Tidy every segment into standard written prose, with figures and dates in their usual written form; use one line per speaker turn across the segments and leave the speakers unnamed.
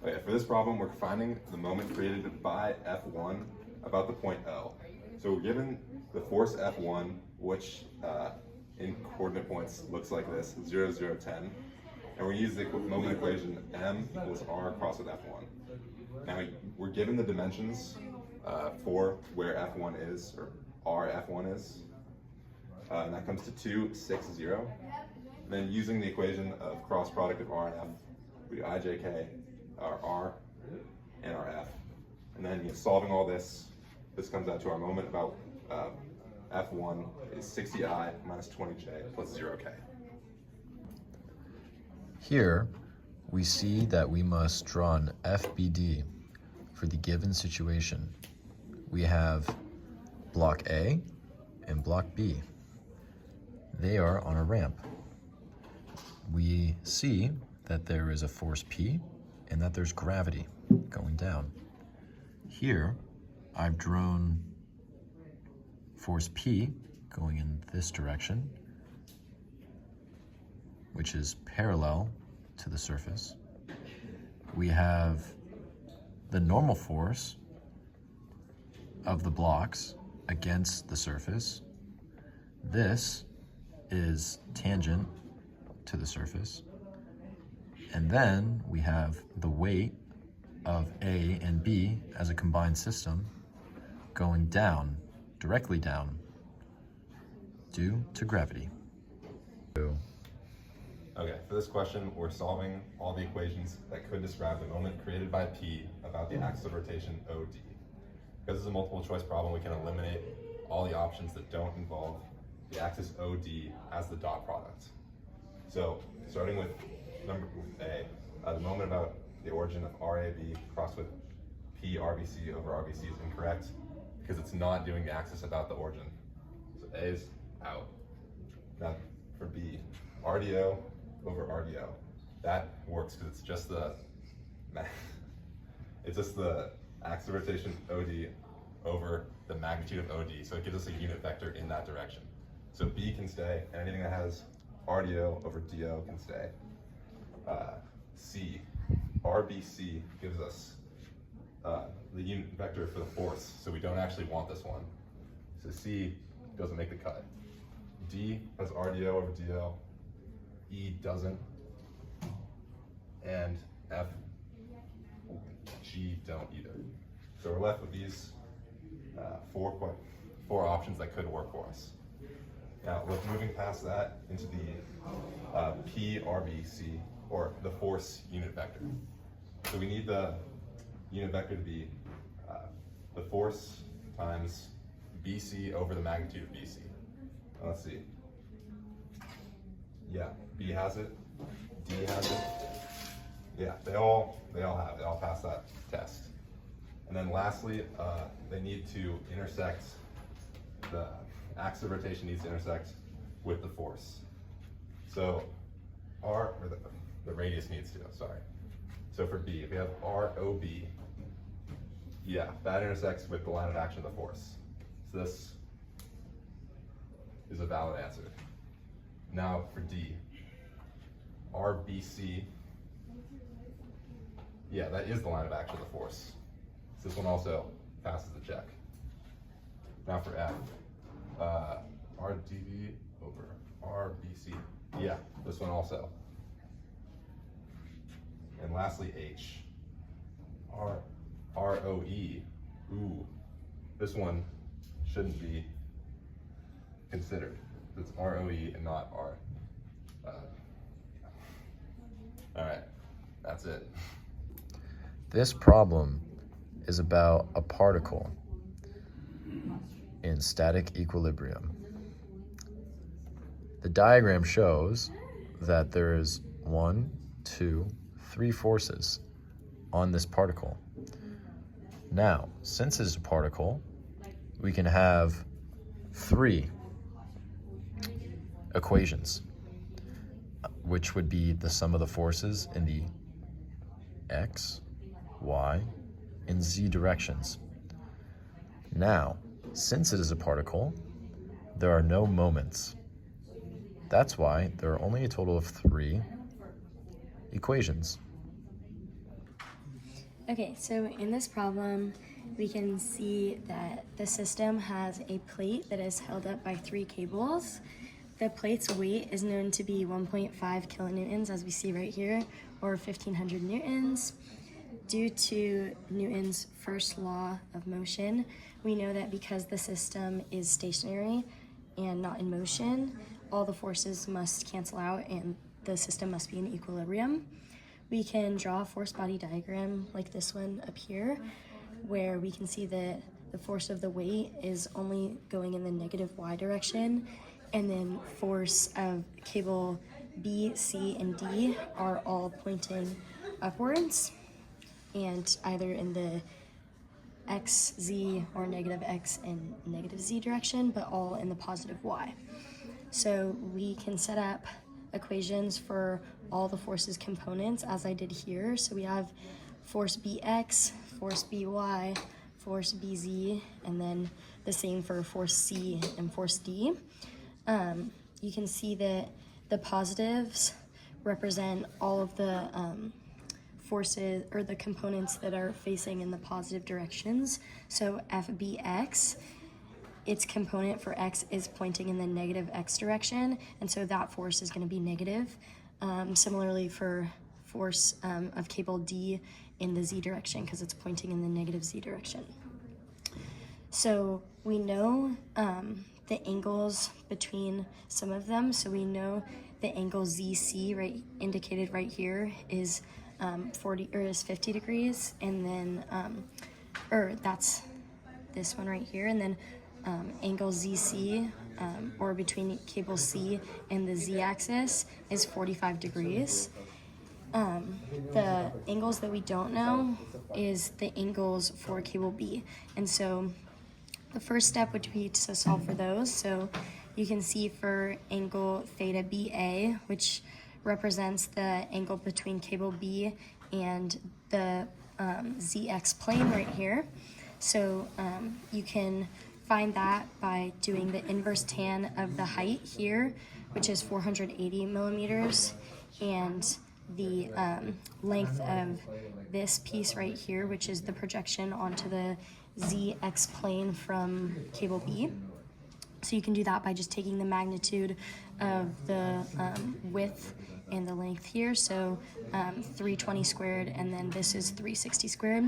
Okay, for this problem, we're finding the moment created by F1 about the point O. So we're given the force F1, which in coordinate points looks like this, 0, 0, 10. And we're going to use the moment equation M equals R crossed with F1. Now we're given the dimensions for where F1 is, or R F1 is. And that comes to 2, 6, 0. And then using the equation of cross product of R and F, we do IJK, our R, and our F. And then solving all this, this comes out to our moment about F1 is 60I minus 20J plus 0K.
Here, we see that we must draw an FBD for the given situation. We have block A and block B. They are on a ramp. We see that there is a force P and that there's gravity going down. Here, I've drawn force P going in this direction, which is parallel to the surface. We have the normal force of the blocks against the surface. This is tangent to the surface. And then we have the weight of A and B as a combined system going down, directly down, due to gravity.
Okay, for this question, we're solving all the equations that could describe the moment created by P about the axis of rotation OD. Because it's a multiple choice problem, we can eliminate all the options that don't involve the axis OD as the dot product. So, starting with number A, the moment about the origin of RAB crossed with PRBC over RBC is incorrect because it's not doing the axis about the origin. So A is out. Now for B, RDO over RDO. That works because it's just the axis of rotation OD over the magnitude of OD. So it gives us a unit vector in that direction. So B can stay, and anything that has RDO over DO can stay. C, RBC gives us the unit vector for the force, so we don't actually want this one. So C doesn't make the cut. D has RDO over DO, E doesn't, and F, G don't either. So we're left with these four options that could work for us. Now, moving past that into the PRBC, or the force unit vector. So we need the unit vector to be the force times BC over the magnitude of BC. Now, let's see. Yeah, B has it, D has it. Yeah, they all have it. They all pass that test. And then lastly, they need to intersect, the axis of rotation needs to intersect with the force. So the radius needs to, sorry. So for B, if we have ROB, yeah, that intersects with the line of action of the force. So this is a valid answer. Now for D, RBC, yeah, that is the line of action of the force. So this one also passes the check. Now for F, RDB over RBC, yeah, this one also. And lastly, H, ROE, ooh, this one shouldn't be considered. It's ROE and not R. All right, that's it.
This problem is about a particle in static equilibrium. The diagram shows that there is 1, 2, 3 forces on this particle. Now, since it's a particle, we can have 3 equations, which would be the sum of the forces in the X, Y, and Z directions. Now, since it is a particle, there are no moments. That's why there are only a total of 3 equations.
Okay, so in this problem, we can see that the system has a plate that is held up by 3 cables. The plate's weight is known to be 1.5 kilonewtons, as we see right here, or 1500 newtons. Due to Newton's first law of motion, we know that because the system is stationary and not in motion, all the forces must cancel out and the system must be in equilibrium. We can draw a force body diagram like this one up here, where we can see that the force of the weight is only going in the negative y direction, and then force of cable B, C, and D are all pointing upwards, and either in the x, z, or negative x and negative z direction, but all in the positive y. So we can set up equations for all the forces components as I did here. So we have force Bx, force By, force Bz, and then the same for force C and force D. You can see that the positives represent all of the forces or the components that are facing in the positive directions. So Fbx, its component for x is pointing in the negative x direction, and so that force is going to be negative. Similarly for force of cable D in the z direction, because it's pointing in the negative z direction. So we know the angles between some of them. So we know the angle ZC, right, indicated right here, is 50 degrees, and then that's this one right here, and then angle ZC, or between cable C and the z-axis, is 45 degrees. The angles that we don't know is the angles for cable B, and so the first step would be to solve for those. So you can see for angle theta BA, which represents the angle between cable B and the ZX plane right here. So you can find that by doing the inverse tan of the height here, which is 480 millimeters, and the length of this piece right here, which is the projection onto the ZX plane from cable B. So you can do that by just taking the magnitude of the width and the length here, so 320 squared, and then this is 360 squared.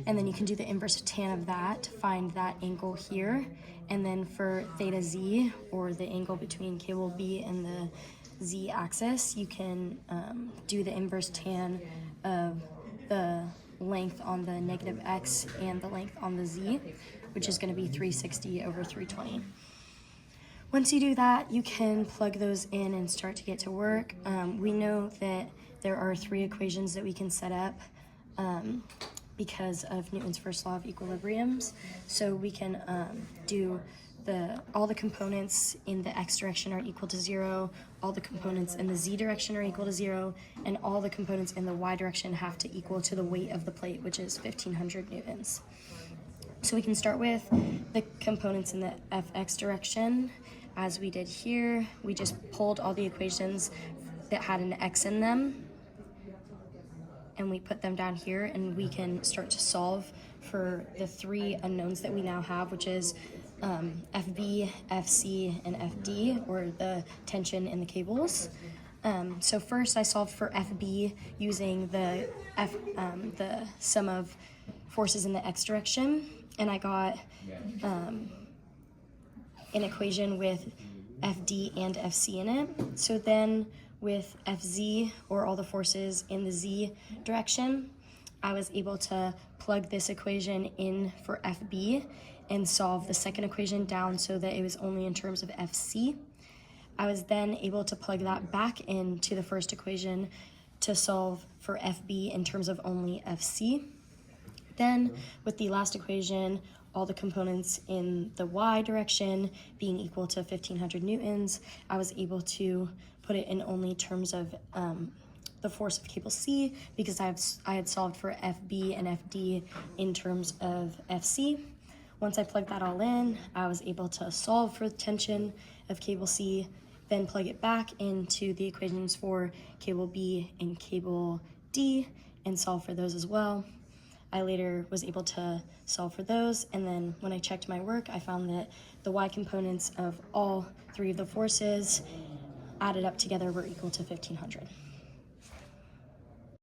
And then you can do the inverse tan of that to find that angle here. And then for theta z, or the angle between cable B and the z-axis, you can do the inverse tan of the length on the negative x and the length on the z, which is going to be 360 over 320. Once you do that, you can plug those in and start to get to work. We know that there are 3 equations that we can set up because of Newton's first law of equilibriums. So we can do all the components in the x direction are equal to 0, all the components in the z direction are equal to 0, and all the components in the y direction have to equal to the weight of the plate, which is 1500 newtons. So we can start with the components in the fx direction. As we did here, we just pulled all the equations that had an x in them, and we put them down here, and we can start to solve for the 3 unknowns that we now have, which is FB, FC, and FD, or the tension in the cables. So first I solved for FB using the sum of forces in the x direction, and I got an equation with FD and FC in it. So then with FZ, or all the forces in the z direction, I was able to plug this equation in for FB and solve the second equation down so that it was only in terms of FC. I was then able to plug that back into the first equation to solve for FB in terms of only FC. Then with the last equation, all the components in the y direction being equal to 1500 newtons, I was able to put it in only terms of the force of cable C, because I had solved for FB and FD in terms of FC. Once I plugged that all in, I was able to solve for the tension of cable C, then plug it back into the equations for cable B and cable D and solve for those as well. I later was able to solve for those, and then when I checked my work, I found that the y components of all three of the forces added up together were equal to 1500.